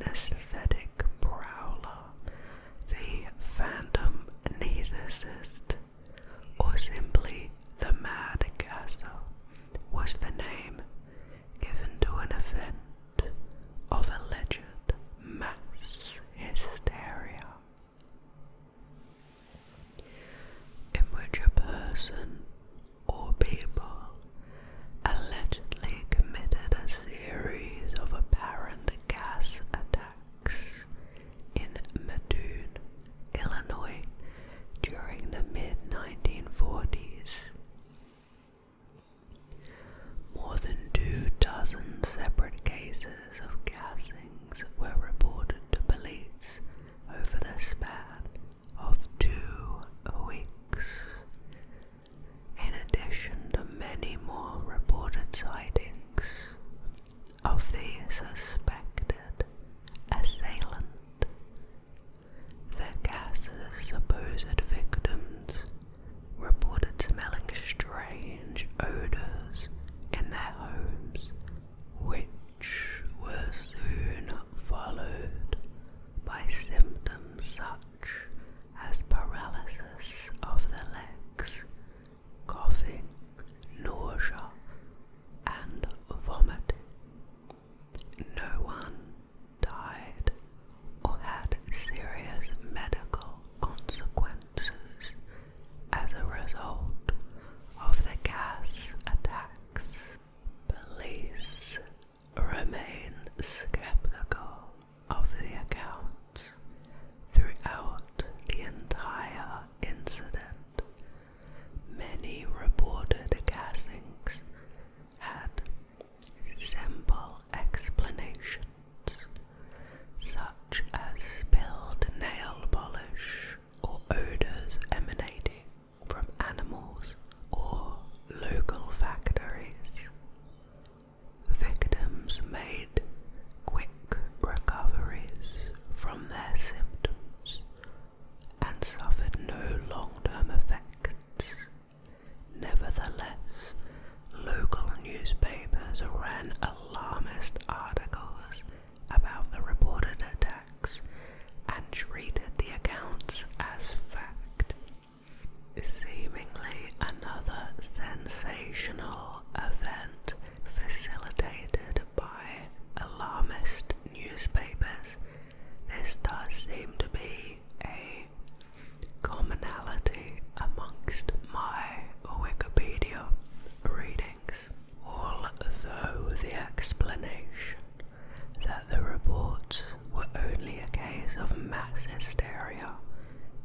anesthetic prowler, the phantom anesthetist, or simply the mad gasser, was the name given to an event of alleged mass hysteria, in which a person or people allegedly committed a series of apparent gas attacks in Mattoon, Illinois during the mid-1940s. More than 24 separate cases of gassings were reported to police over the span of 2 weeks. In addition to many more reported sightings of the suspected assailant, the gas's supposed victims reported smelling strange odors in their homes, which were soon followed by symptoms such as paralysis of the legs, coughing, nausea, and vomiting. No one died or had serious medical consequences as a result of the gas attacks. Police remain skeptical of the accounts throughout the entire incident. Many reported gassings had simple explanations, such as spilled nail polish or odors emanating from animals or local factories. Victims made quick recoveries from their symptoms and suffered no long-term effects. Nevertheless, local newspapers ran alarmist articles about the reported attacks and treated the accounts as fact. Seemingly another sensational event facilitated by alarmist newspapers, this does seem to be a commonality amongst my Wikipedia readings. Although the explanation that the reports were only a case of mass hysteria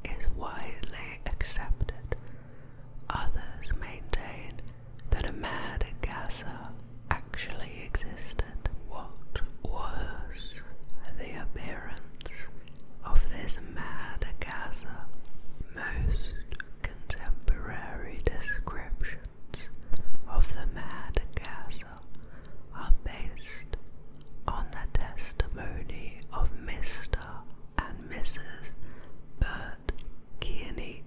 is widely accepted, others maintain that a mad gasser actually existed. What was the appearance of this mad gasser? Most contemporary descriptions of the mad gasser are based on the testimony of Mr. and Mrs. Bert Kearney,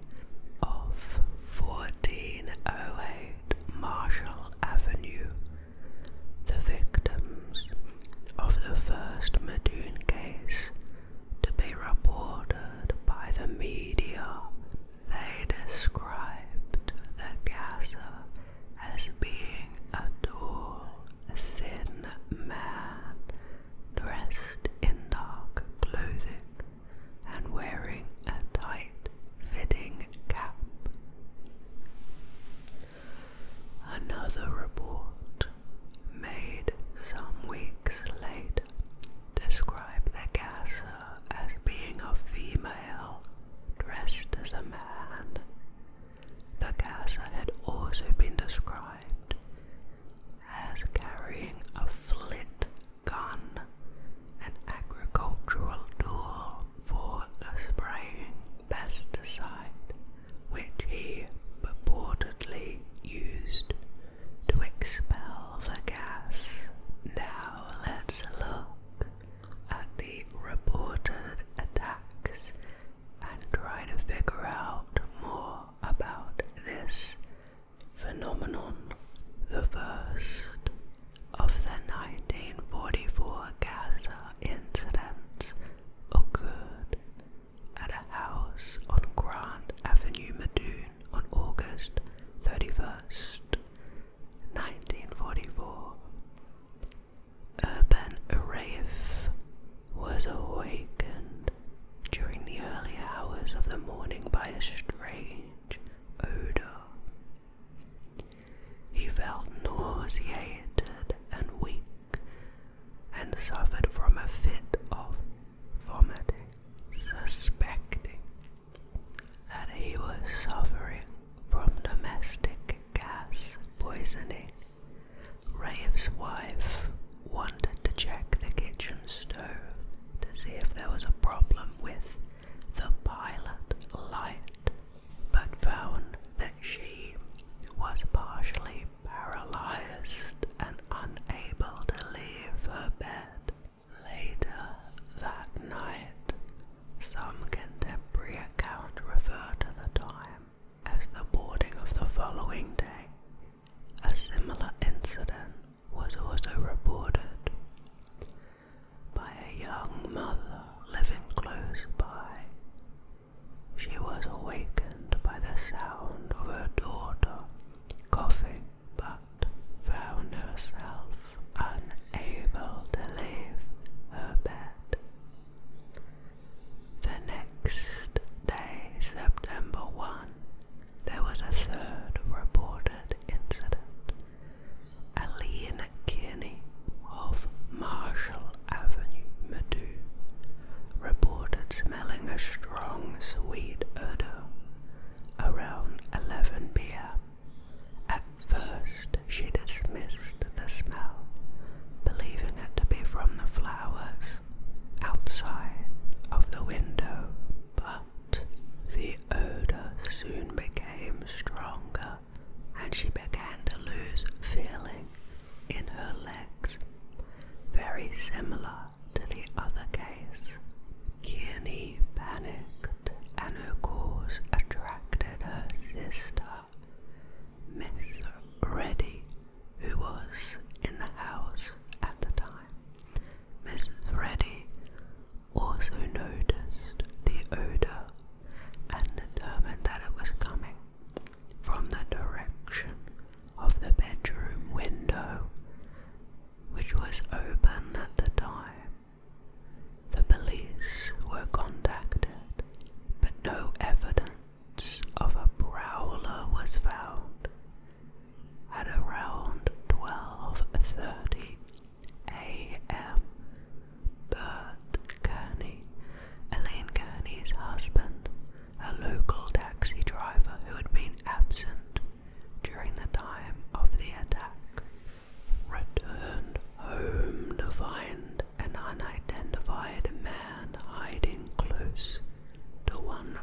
if there was a problem with the pilot light, but found that she was partially paralyzed and unable to leave her bed. Later that night, some contemporary accounts refer to the time as the boarding of the following day. A similar incident was also reported by a young mother living close by. She was awakened by the sound of her daughter coughing, but found herself unable to leave her bed. The next day, September 1, there was a third reported incident. Aline Kearney of Marshall Avenue, Mattoon, reported smelling a strong sweet odor around 11 p.m. At first, she dismissed the smell, believing it to be from the flowers outside of the window, but the odor soon became stronger and she began to lose feeling in her legs, very similar to the other case. Kearney panicked and her cause attracted her sister, Miss Reddy, who was in the house at the time. Mrs. Reddy also noticed the odor and determined that it was coming from the direction of the bedroom window, which was open at the time. The police were contacted, but no evidence of a prowler was found. At around 12:30 a.m., Bert Kearney, Elaine Kearney's husband, a local taxi driver who had been absent during the time of the attack, returned home to find an unidentified man hiding close to one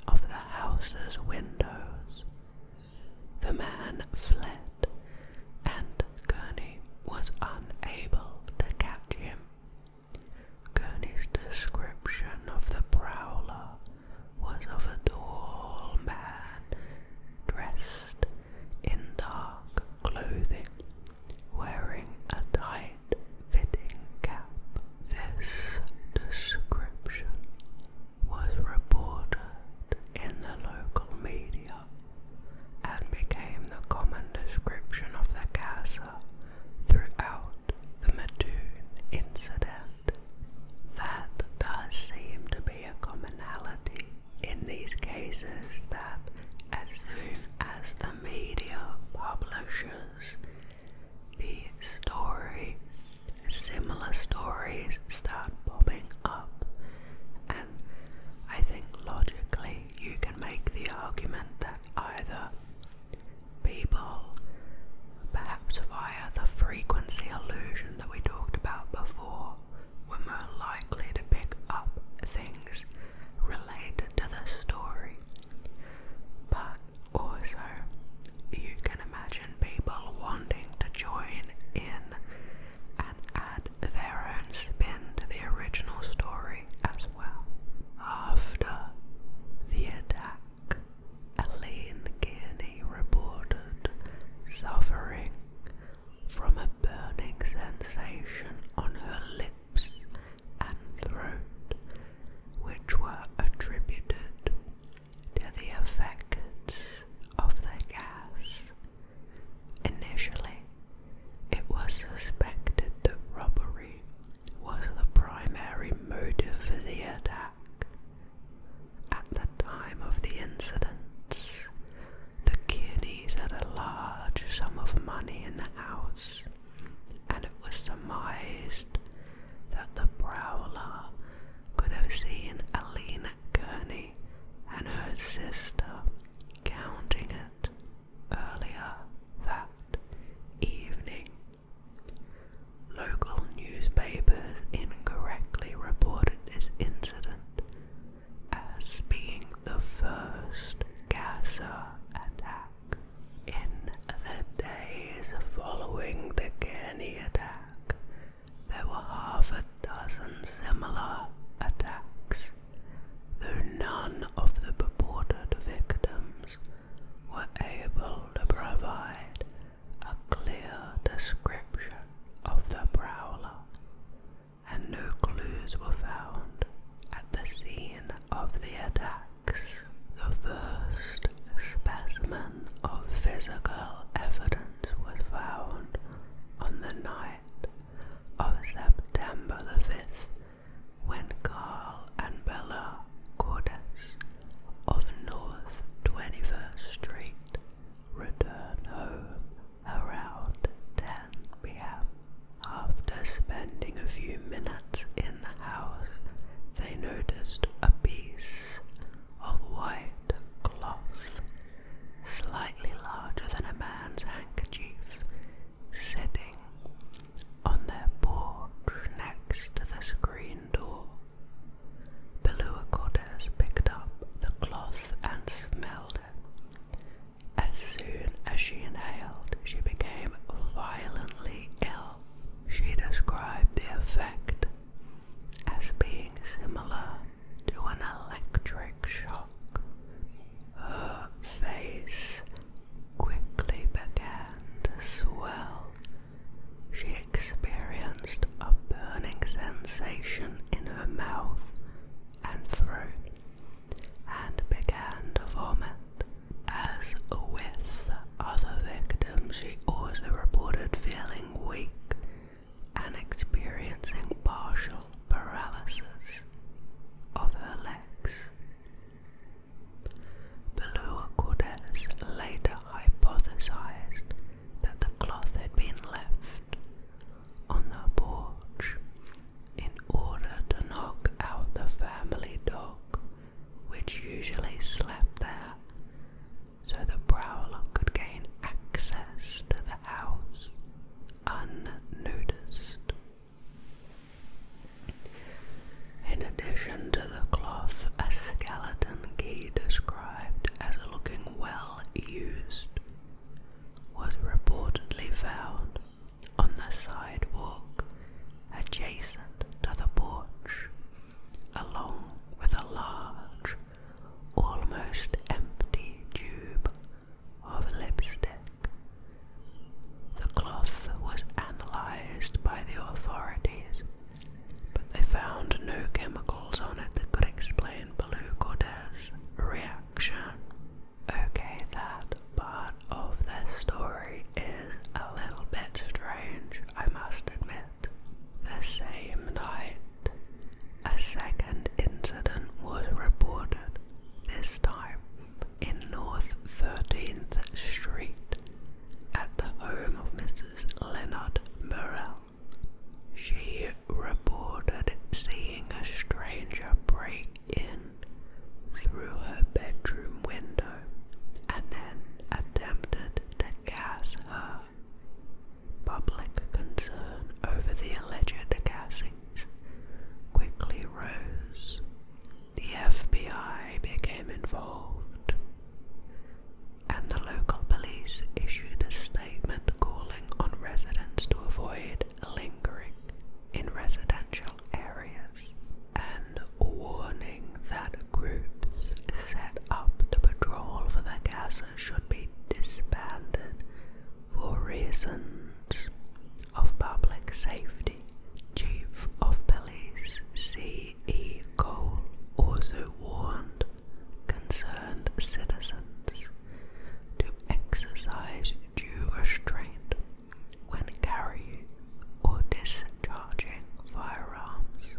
of the house's windows. The man fled, and Kearney was unable to catch him. Kearney's description of the prowler was of a tall man dressed in dark clothing, wearing a tight-fitting cap. This description which usually slept there, so the prowler could gain access to the house unnoticed. In addition to the cloth, a skeleton key described as looking well used was reportedly found on the sidewalk adjacent to the porch, along with a large, almost empty tube of lipstick. The cloth was analysed by the authorities, but they found no chemicals on it that could explain Blue-Corde's reaction. Okay, that part of the story is a little bit strange, I must admit. The same night, a second incident was reported, this time in North 13th Street, at the home of Mrs. Leonard Burrell. She reported seeing a stranger break in through her bedroom window and then attempted to gas her. Public concern over the alleged gassings quickly rose. The FBI became involved, and the local police issued a statement calling on residents to avoid lingering in residential areas and warning that groups set up to patrol for the gasser should be disbanded for reasons of public safety. Chief of Police C.E. Cole also warned concerned citizens to exercise due restraint when carrying or discharging firearms.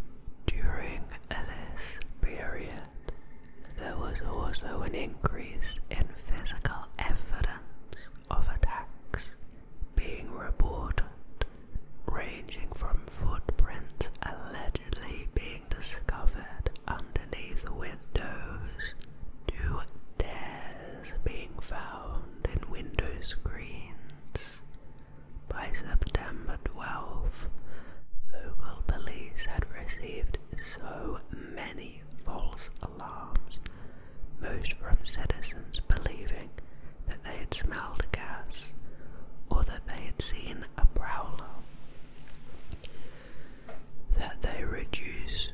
During this period, there was also an increase in physical evidence of attacks being reported, ranging from footprints allegedly being discovered underneath windows to tears being found in window screens. By September 12th, local police had received so many false alarms, most from citizens believing that they had smelled gas or that they had seen a prowler, that they reduced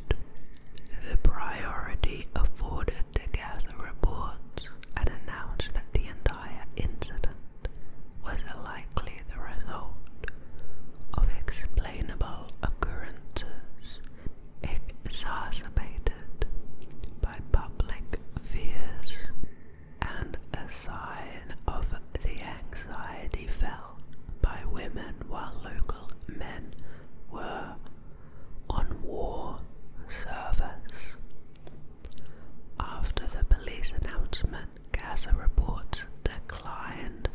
the priority afforded to gather reports and announced that the entire incident was likely the result of explainable occurrences exacerbated by public fears and a sign of the anxiety felt by women while local men were on war service. After the police announcement, Gaza reports declined.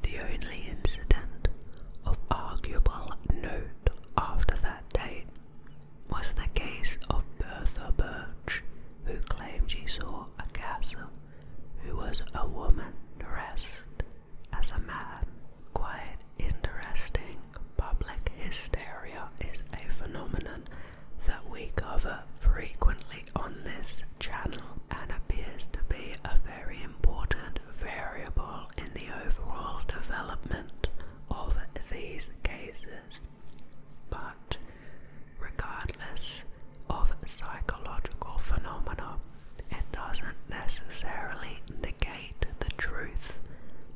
The only incident of arguable note after that date was the case of Bertha Birch, who claimed she saw a gasser who was a woman dressed as a man. Quite interesting. Public hysteria is a phenomenon that we cover frequently on this channel and appears to be a very important variable in the overall development of these cases. But regardless of psychological phenomena, it doesn't necessarily negate the truth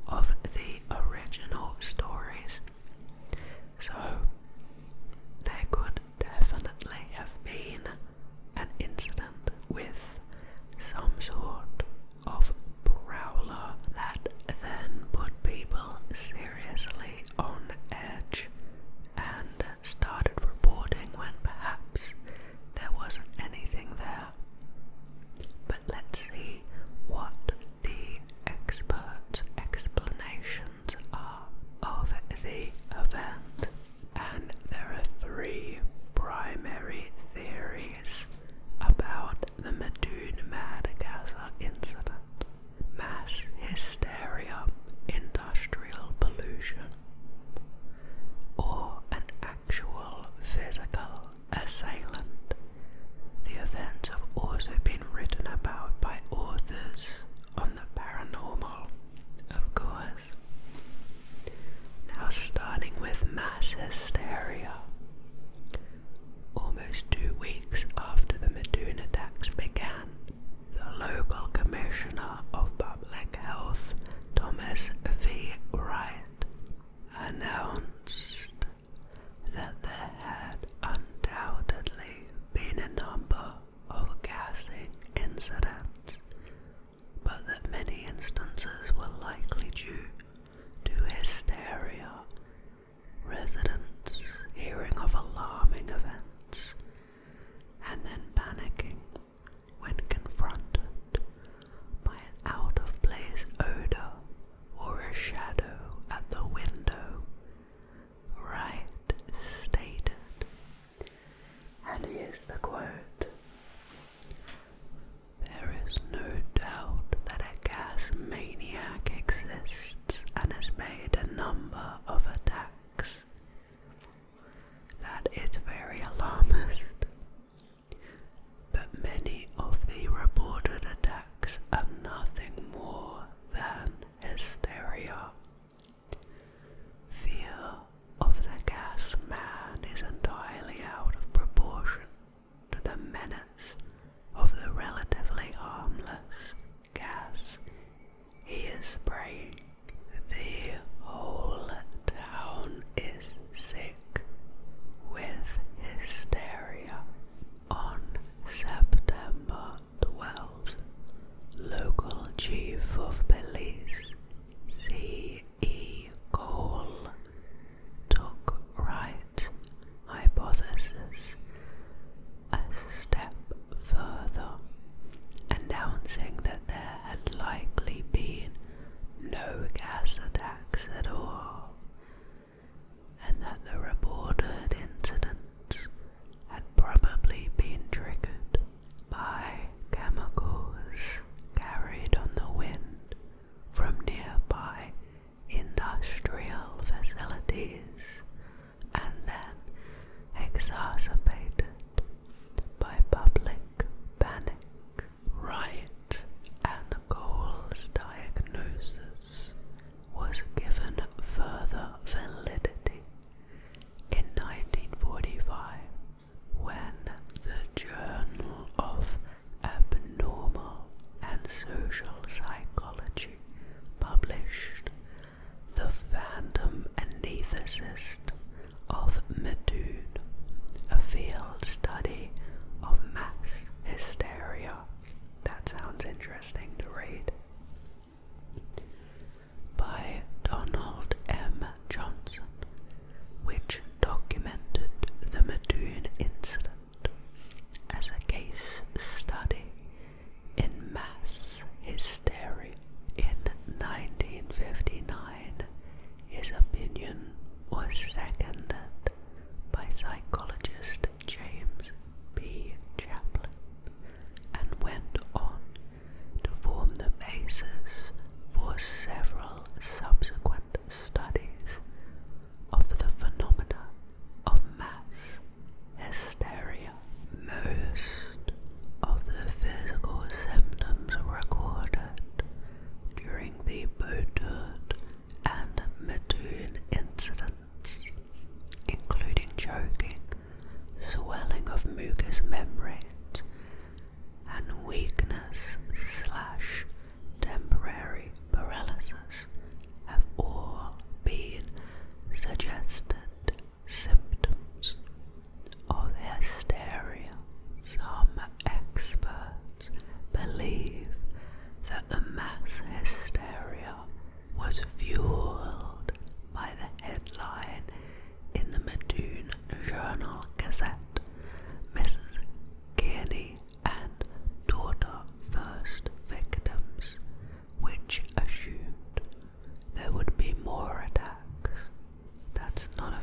of the original stories. So there could definitely have been an incident with some sort of prowler that then put people seriously on edge and started reporting when perhaps there wasn't anything there. But let's see what the experts is the quote: "There is no doubt that a gas maniac exists and has made a number of attacks. That is very alarmist. But many of the reported attacks are nothing more than hysteria. Fear of the gas man is entirely out of proportion to the menace of the relatively harmless gas he is spraying. The whole town is sick with hysteria." On September 12th, local chief of police C.E. Cole took Wright's hypothesis a step further, announcing that there had likely been no gas attacks at all, and that the reported incidents had probably been triggered by chemicals carried on the wind from nearby industrial facilities, and then exacerbated by public panic. Wright and Cole's diagnosis was given further validity in 1945 when the Journal of Abnormal and Social Psychology published The Phantom Anesthetist of Mattoon, a field study of mass hysteria. That sounds interesting to read. By Donald M. Johnson, which documented the Mattoon incident as a case study in mass hysteria. In 1959, his opinion was seconded by psychologist James B. Chaplin and went on to form the basis for several subsequent studies of the phenomena of mass hysteria. Most of the physical symptoms recorded during the Mattoon and Mattoon incidents, including choking, swelling of mucous membranes, and weakness/temporary paralysis, have all been suggested symptoms of hysteria. Some experts believe that the mass hysteria was fueled by the headline in the Mattoon Journal Gazette, "Mrs. Kearney and daughter first victims," which assumed there would be more attacks. That's not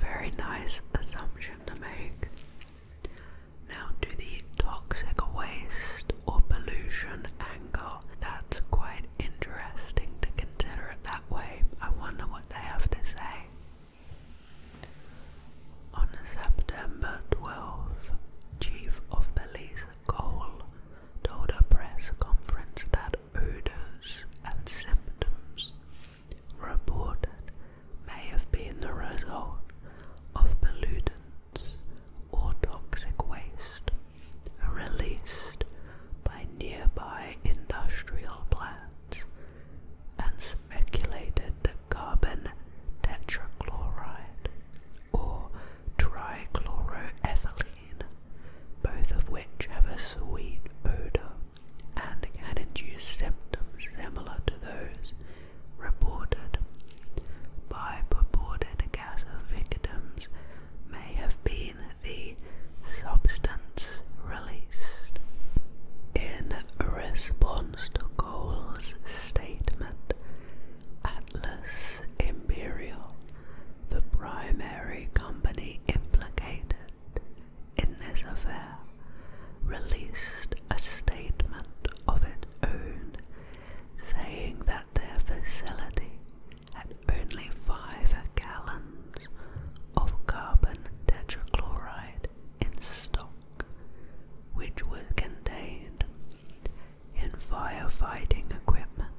fighting equipment.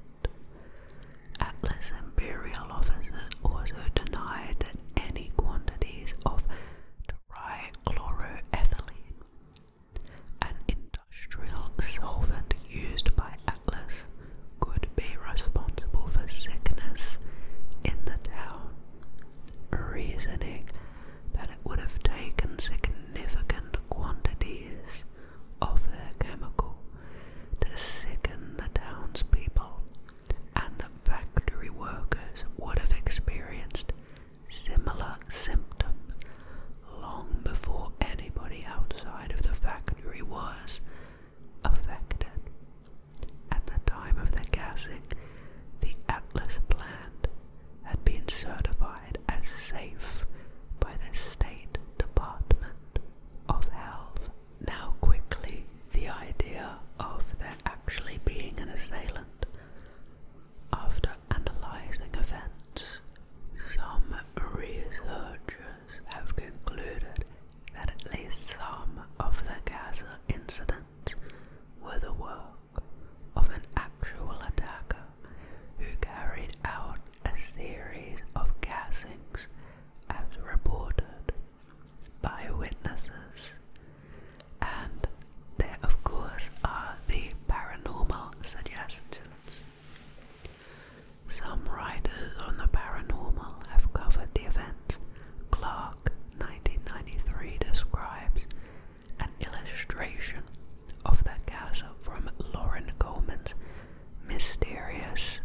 Atlas Imperial officers also denied that any quantities of trichloroethylene, an industrial solvent used by Atlas, could be responsible for sickness in the town, reasoning that it would have taken significant quantities of their chemical to sicken the townspeople, and that factory workers would have experienced similar symptoms long before anybody outside of the factory was affected. At the time of the gassing, the Atlas plant had been certified as safe by the State Department of Health. Now quickly, the idea of there actually being an assailant. After analysing events, some researchers have concluded that at least some of the Gaza incidents were the work of an actual attacker who carried out a series of gassings as reported by witnesses. And there of course are the paranormal suggestions. Some writers on the paranormal have covered the event. Clark, 1993, describes an illustration of the gas from Lauren Coleman's mysterious